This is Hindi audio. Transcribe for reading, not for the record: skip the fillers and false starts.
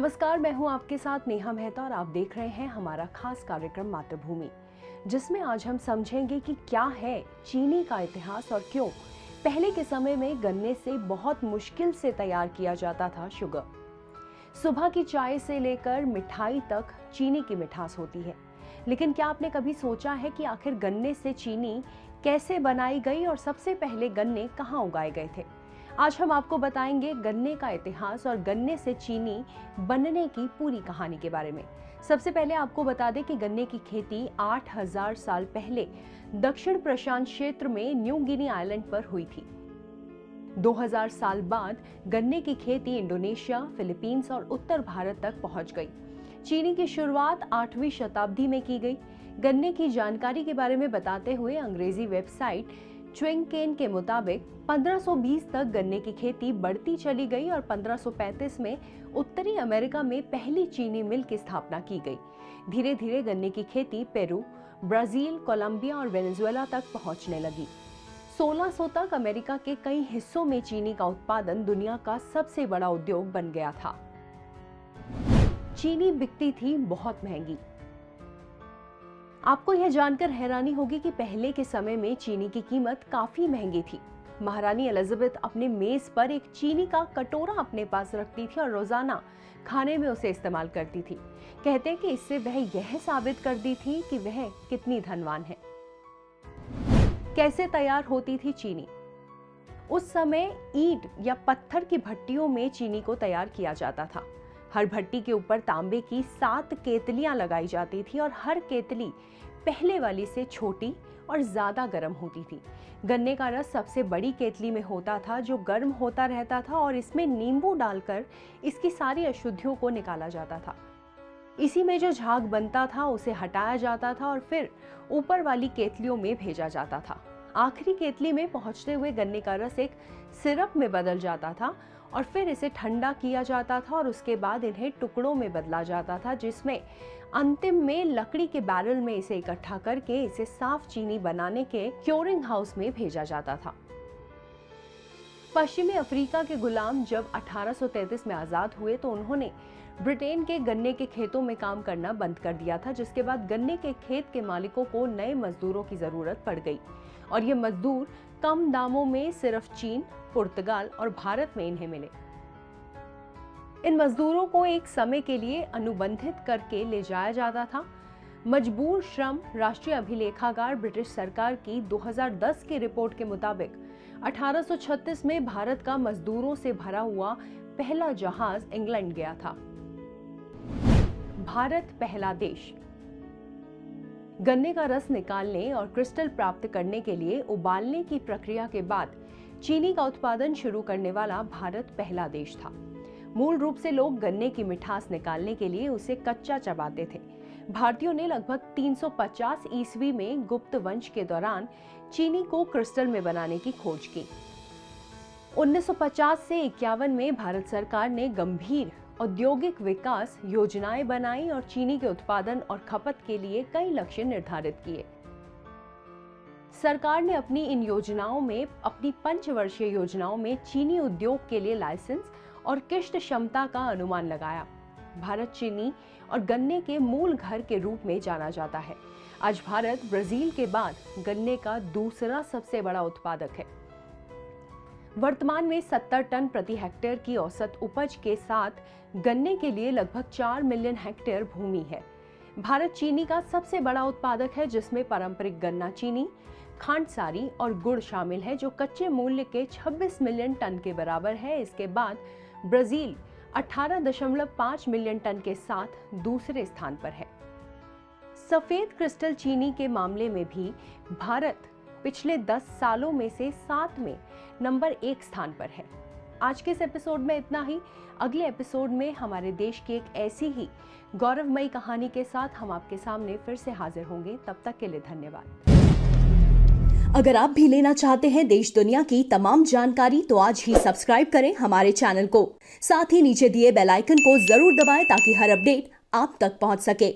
नमस्कार, मैं हूं आपके साथ नेहा मेहता और आप देख रहे हैं हमारा खास कार्यक्रम मातृभूमि, जिसमें आज हम समझेंगे कि क्या है चीनी का इतिहास और क्यों पहले के समय में गन्ने से बहुत मुश्किल से तैयार किया जाता था शुगर। सुबह की चाय से लेकर मिठाई तक चीनी की मिठास होती है, लेकिन क्या आपने कभी सोचा है कि आखिर गन्ने से चीनी कैसे बनाई गई और सबसे पहले गन्ने कहाँ उगाए गए थे? आज हम आपको बताएंगे गन्ने का इतिहास और गन्ने से चीनी बनने की पूरी कहानी के बारे में। सबसे पहले आपको बता दें कि गन्ने की खेती 8000 साल पहले दक्षिण प्रशांत क्षेत्र में न्यू गिनी आइलैंड पर हुई थी। 2000 साल बाद गन्ने की खेती इंडोनेशिया, फिलीपींस और उत्तर भारत तक पहुंच गई। चीनी की शुरुआत 8वीं शताब्दी में की गई। गन्ने की जानकारी के बारे में बताते हुए अंग्रेजी वेबसाइट च्वेंगकेन के मुताबिक 1520 तक गन्ने की खेती बढ़ती चली गई और 1535 में उत्तरी अमेरिका में पहली चीनी मिल की स्थापना की गई। धीरे धीरे गन्ने की खेती पेरू, ब्राजील, कोलंबिया और वेनेजुएला तक पहुंचने लगी। 1600 तक अमेरिका के कई हिस्सों में चीनी का उत्पादन दुनिया का सबसे बड़ा उद्योग बन गया था। चीनी बिकती थी बहुत महंगी। आपको यह जानकर हैरानी होगी कि पहले के समय में चीनी की कीमत काफी महंगी थी। महारानी एलिजाबेथ अपने मेज पर एक चीनी का कटोरा अपने पास रखती थी और रोजाना खाने में उसे इस्तेमाल करती थी। कहते हैं कि इससे वह यह साबित करती थी कि वह कितनी धनवान है। कैसे तैयार होती थी चीनी? उस समय ईंट या पत्थर की भट्टियों में चीनी को तैयार किया जाता था। हर भट्टी के ऊपर तांबे की 7 केतलियां लगाई जाती थी और हर केतली पहले वाली से छोटी और ज्यादा गर्म होती थी। गन्ने का रस सबसे बड़ी केतली में होता था, जो गर्म होता रहता था और इसमें नींबू डालकर इसकी सारी अशुद्धियों को निकाला जाता था। इसी में जो झाग बनता था उसे हटाया जाता था और फिर ऊपर वाली केतलियों में भेजा जाता था। आखिरी केतली में पहुंचते हुए गन्ने का रस एक सिरप में बदल जाता था और फिर इसे ठंडा किया जाता था और उसके बाद इन्हें टुकड़ों में बदला जाता था, जिसमें अंतिम में लकड़ी के बैरल में इसे इकट्ठा करके इसे साफ चीनी बनाने के क्योरिंग हाउस में भेजा जाता था। पश्चिमी अफ्रीका के गुलाम जब 1833 में आजाद हुए तो उन्होंने ब्रिटेन के गन्ने के खेतों में काम करना बंद कर दिया था, जिसके बाद गन्ने के खेत के मालिकों को नए मजदूरों की जरूरत पड़ गई और ये मजदूर कम दामों में सिर्फ चीन, पुर्तगाल और भारत में इन्हें मिले। इन मजदूरों को एक समय के लिए अनुबंधित करके ले जाया जाता था। मजबूर श्रम राष्ट्रीय अभिलेखागार ब्रिटिश सरकार की 2010 की रिपोर्ट के मुताबिक 1836 में भारत का मजदूरों से भरा हुआ पहला जहाज इंग्लैंड गया था। भारत पहला देश। गन्ने का रस निकालने और क्रिस्टल प्राप्त करने के लिए उबालने की प्रक्रिया के बाद चीनी का उत्पादन शुरू करने वाला भारत पहला देश था। मूल रूप से लोग गन्ने की मिठास निकालने के लिए उसे कच्चा चबाते थे। भारतीयों ने लगभग 350 ईस्वी में गुप्त वंश के दौरान चीनी को क्रिस्टल में बनाने की खोज की। 1950 से 51 में भारत सरकार ने गंभीर औद्योगिक विकास योजनाएं बनाई और चीनी के उत्पादन और खपत के लिए कई लक्ष्य निर्धारित किए। सरकार ने अपनी पंचवर्षीय योजनाओं में चीनी उद्योग के लिए लाइसेंस और किश्त क्षमता का अनुमान लगाया। भारत चीनी और गन्ने के मूल घर के रूप में जाना जाता है। आज भारत ब्राजील के बाद गन्ने का दूसरा सबसे बड़ा उत्पादक है। वर्तमान में 70 टन प्रति हेक्टेयर की औसत उपज के साथ गन्ने के लिए लगभग 4 मिलियन हेक्टेयर भूमि है। भारत चीनी का सबसे बड़ा उत्पादक है, जिसमें पारंपरिक गन्ना चीनी, खांडसारी और गुड़ शामिल है, जो कच्चे मूल्य के 26 मिलियन टन के बराबर है। इसके बाद ब्राजील 18.5 मिलियन टन के साथ दूसरे स्थान पर है। सफेद क्रिस्टल चीनी के मामले में भी भारत पिछले 10 सालों में से 7 में नंबर 1 स्थान पर है। आज के इस एपिसोड में इतना ही। अगले एपिसोड में हमारे देश की एक ऐसी ही गौरवमयी कहानी के साथ हम आपके सामने फिर से हाजिर होंगे। तब तक के लिए धन्यवाद। अगर आप भी लेना चाहते हैं देश दुनिया की तमाम जानकारी तो आज ही सब्सक्राइब करें हमारे चैनल को। साथ ही नीचे दिए बेल आइकन को जरूर दबाएं ताकि हर अपडेट आप तक पहुंच सके।